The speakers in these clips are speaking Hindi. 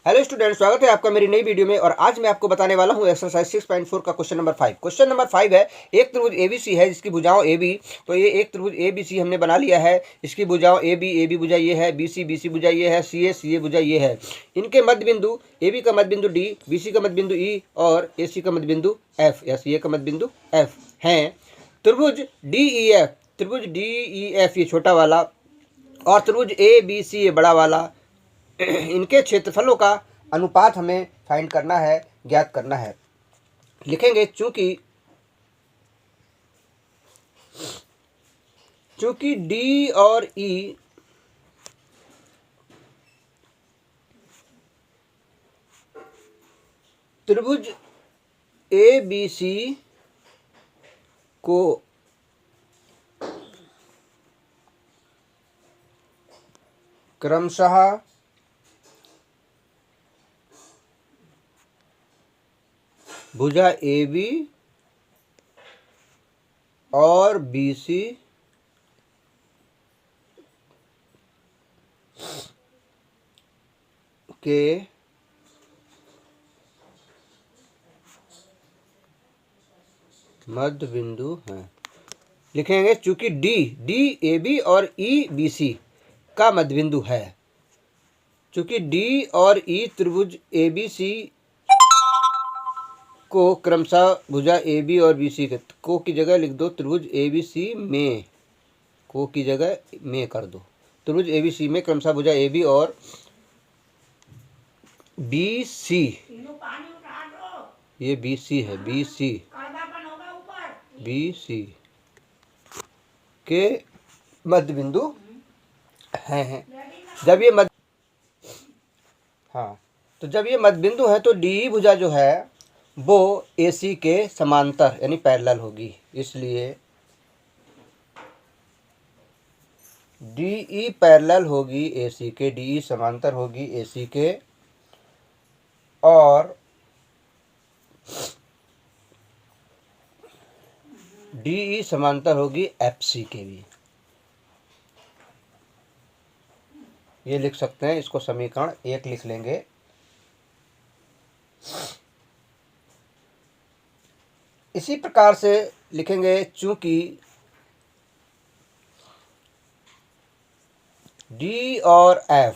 हेलो स्टूडेंट, स्वागत है आपका मेरी नई वीडियो में। और आज मैं आपको बताने वाला हूं एक्सरसाइज 6.4 का क्वेश्चन नंबर 5। क्वेश्चन नंबर 5 है, एक त्रिभुज एबीसी है जिसकी भुजाओं AB। तो ये एक त्रिभुज एबीसी हमने बना लिया है। इसकी भुजाओं AB भुजा ये है, BC भुजा ये है, CA भुजा ये है। इनके मध्य बिंदु AB का मध्य बिंदु D, BC का मध्य बिंदु E और AC का मध्य बिंदु F या CA का मध्य बिंदु F है। त्रिभुज DEF ये छोटा वाला और त्रिभुज ABC ये बड़ा वाला, इनके क्षेत्रफलों का अनुपात हमें फाइंड करना है, ज्ञात करना है। लिखेंगे चूंकि D और E त्रिभुज ABC को क्रमशः भुजा AB और BC के मध्य बिंदु हैं। लिखेंगे चूंकि DAB और EBC का मध्य बिंदु है। चूंकि D और E त्रिभुज ABC को क्रमशः भुजा AB और BC के को की जगह लिख दो, त्रिभुज ABC में को की जगह में कर दो। त्रिभुज ABC में क्रमशः भुजा AB और BC, ये BC है, BC के मध्य बिंदु हैं। जब ये मध्य जब ये मध्य बिंदु है तो DE भुजा जो है वो AC के समांतर यानी पैरेलल होगी। इसलिए DE पैरेलल होगी AC के, DE समांतर होगी AC के, और DE समांतर होगी FC के भी। ये लिख सकते हैं, इसको समीकरण 1 लिख लेंगे। इसी प्रकार से लिखेंगे चूंकि D और F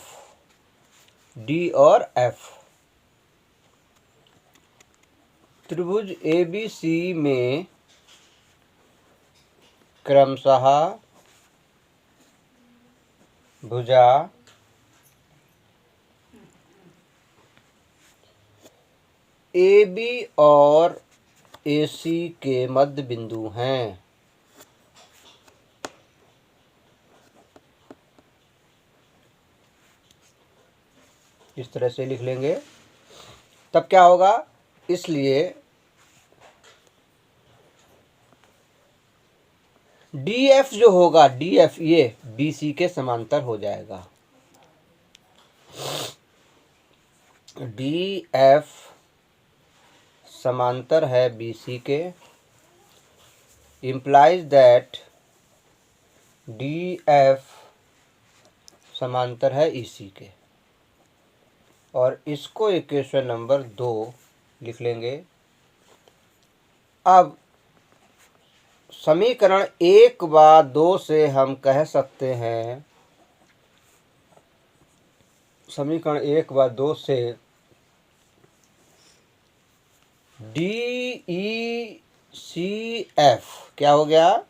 त्रिभुज ABC में क्रमशः भुजा AB और AC के मध्य बिंदु हैं। इस तरह से लिख लेंगे, तब क्या होगा, इसलिए DF जो होगा, DF ये BC के समांतर हो जाएगा। DF समांतर है BC के, implies that DF समांतर है EC के। और इसको इक्वेशन नंबर 2 लिख लेंगे। अब समीकरण 1 व 2 से हम कह सकते हैं, समीकरण 1 व 2 से DECF क्या हो गया,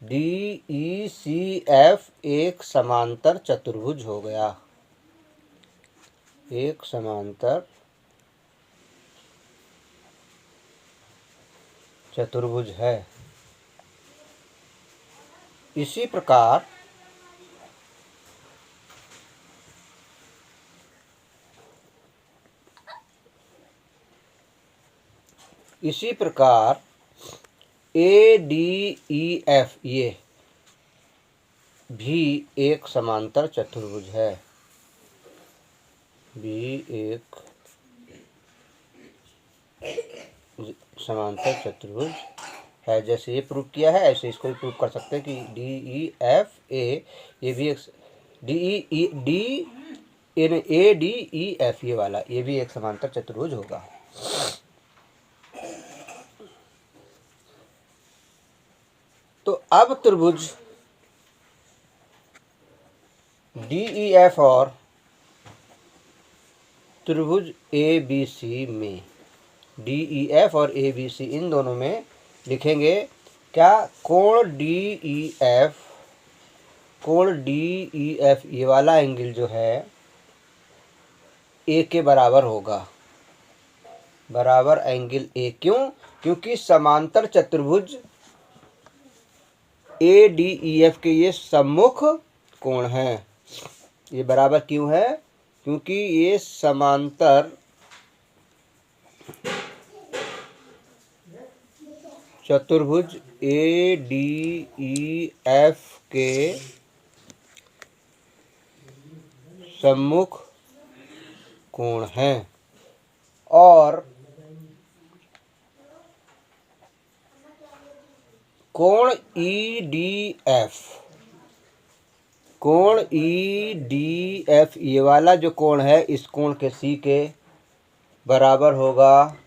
DECF एक समांतर चतुर्भुज हो गया, एक समांतर चतुर्भुज है। इसी प्रकार ADEF ये भी एक समांतर चतुर्भुज है, भी एक समांतर चतुर्भुज है। जैसे ये प्रूव किया है ऐसे इसको भी प्रूव कर सकते हैं कि DEFA ये भी एक इन ए डी ई एफ, ये वाला, ये भी एक समांतर चतुर्भुज होगा। तो अब त्रिभुज डी ई एफ और त्रिभुज ए बी सी में, डी ई एफ और ए बी सी इन दोनों में लिखेंगे क्या, कोण डी ई एफ, कोण डी ई एफ ये वाला एंगल जो है ए के बराबर होगा, बराबर एंगल ए। क्यों? क्योंकि समांतर चतुर्भुज ए डी ई एफ के ये सम्मुख कोण हैं। ये बराबर क्यों है? क्योंकि ये समांतर चतुर्भुज ए डी ई एफ के सम्मुख कोण हैं। और कोण ई डी एफ, कोण ई डी एफ ये वाला जो कोण है इस कोण के सी के बराबर होगा।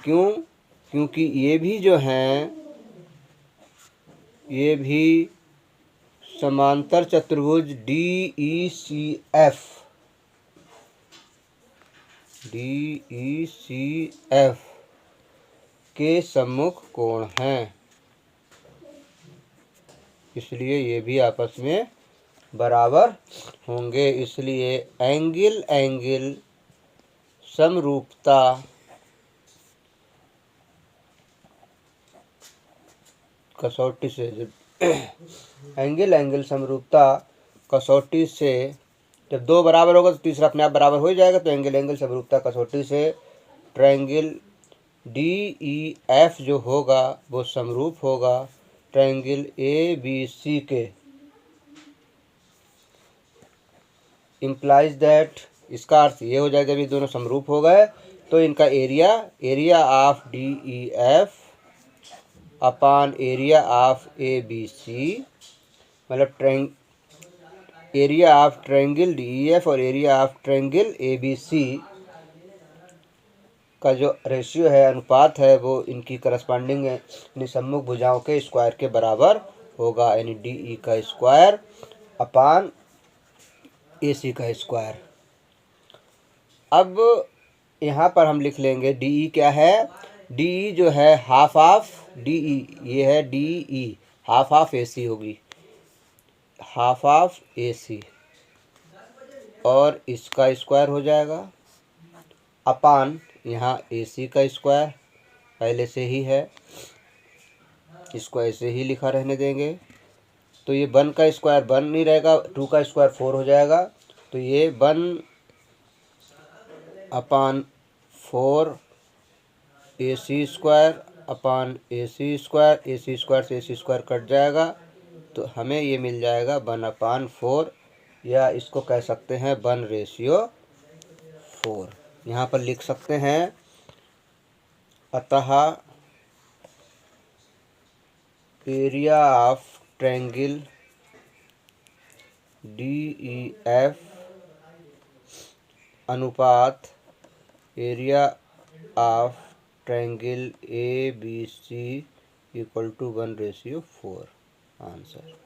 क्यों? क्योंकि ये भी जो हैं, ये भी समांतर चतुर्भुज D E C F, D E C F के सम्मुख कोण हैं, इसलिए ये भी आपस में बराबर होंगे। इसलिए एंगल एंगल समरूपता कसौटी से, एंगल एंगल समरूपता कसौटी से जब दो बराबर होगा तो तीसरा अपने आप बराबर हो जाएगा। तो एंगल एंगल समरूपता कसौटी से ट्रायंगल डी ई एफ जो होगा वो समरूप होगा ट्रायंगल ए बी सी के। इम्प्लाइज दैट, इसका अर्थ ये हो जाएगा, जब ये दोनों समरूप हो गए तो इनका area, area of D E F upon area of A B C, मतलब area of triangle D E F और area of triangle A B C का जो रेशियो है, अनुपात है, वो इनकी करस्पॉन्डिंग यानी सम्मुख भुजाओं के स्क्वायर के बराबर होगा, यानी डी ई का स्क्वायर अपान ए सी का स्क्वायर। अब यहाँ पर हम लिख लेंगे डी ई क्या है, डी ई जो है हाफ ऑफ डी ई, ये है डी ई, हाफ ऑफ ए सी होगी, हाफ ऑफ ए सी, और इसका स्क्वायर हो जाएगा अपान यहाँ ए सी का स्क्वायर पहले से ही है, इसको ऐसे ही लिखा रहने देंगे। तो ये 1 का स्क्वायर 1 नहीं रहेगा, 2 का स्क्वायर 4 हो जाएगा। तो ये 1 अपान 4 ए सी स्क्वायर अपान ए सी स्क्वायर, ए सी स्क्वायर से ए सी स्क्वायर कट जाएगा, तो हमें ये मिल जाएगा 1 अपान 4, या इसको कह सकते हैं 1/4 यहाँ पर लिख सकते हैं। अतः area of triangle D E F अनुपात area of triangle A B C equal to 1/4 answer.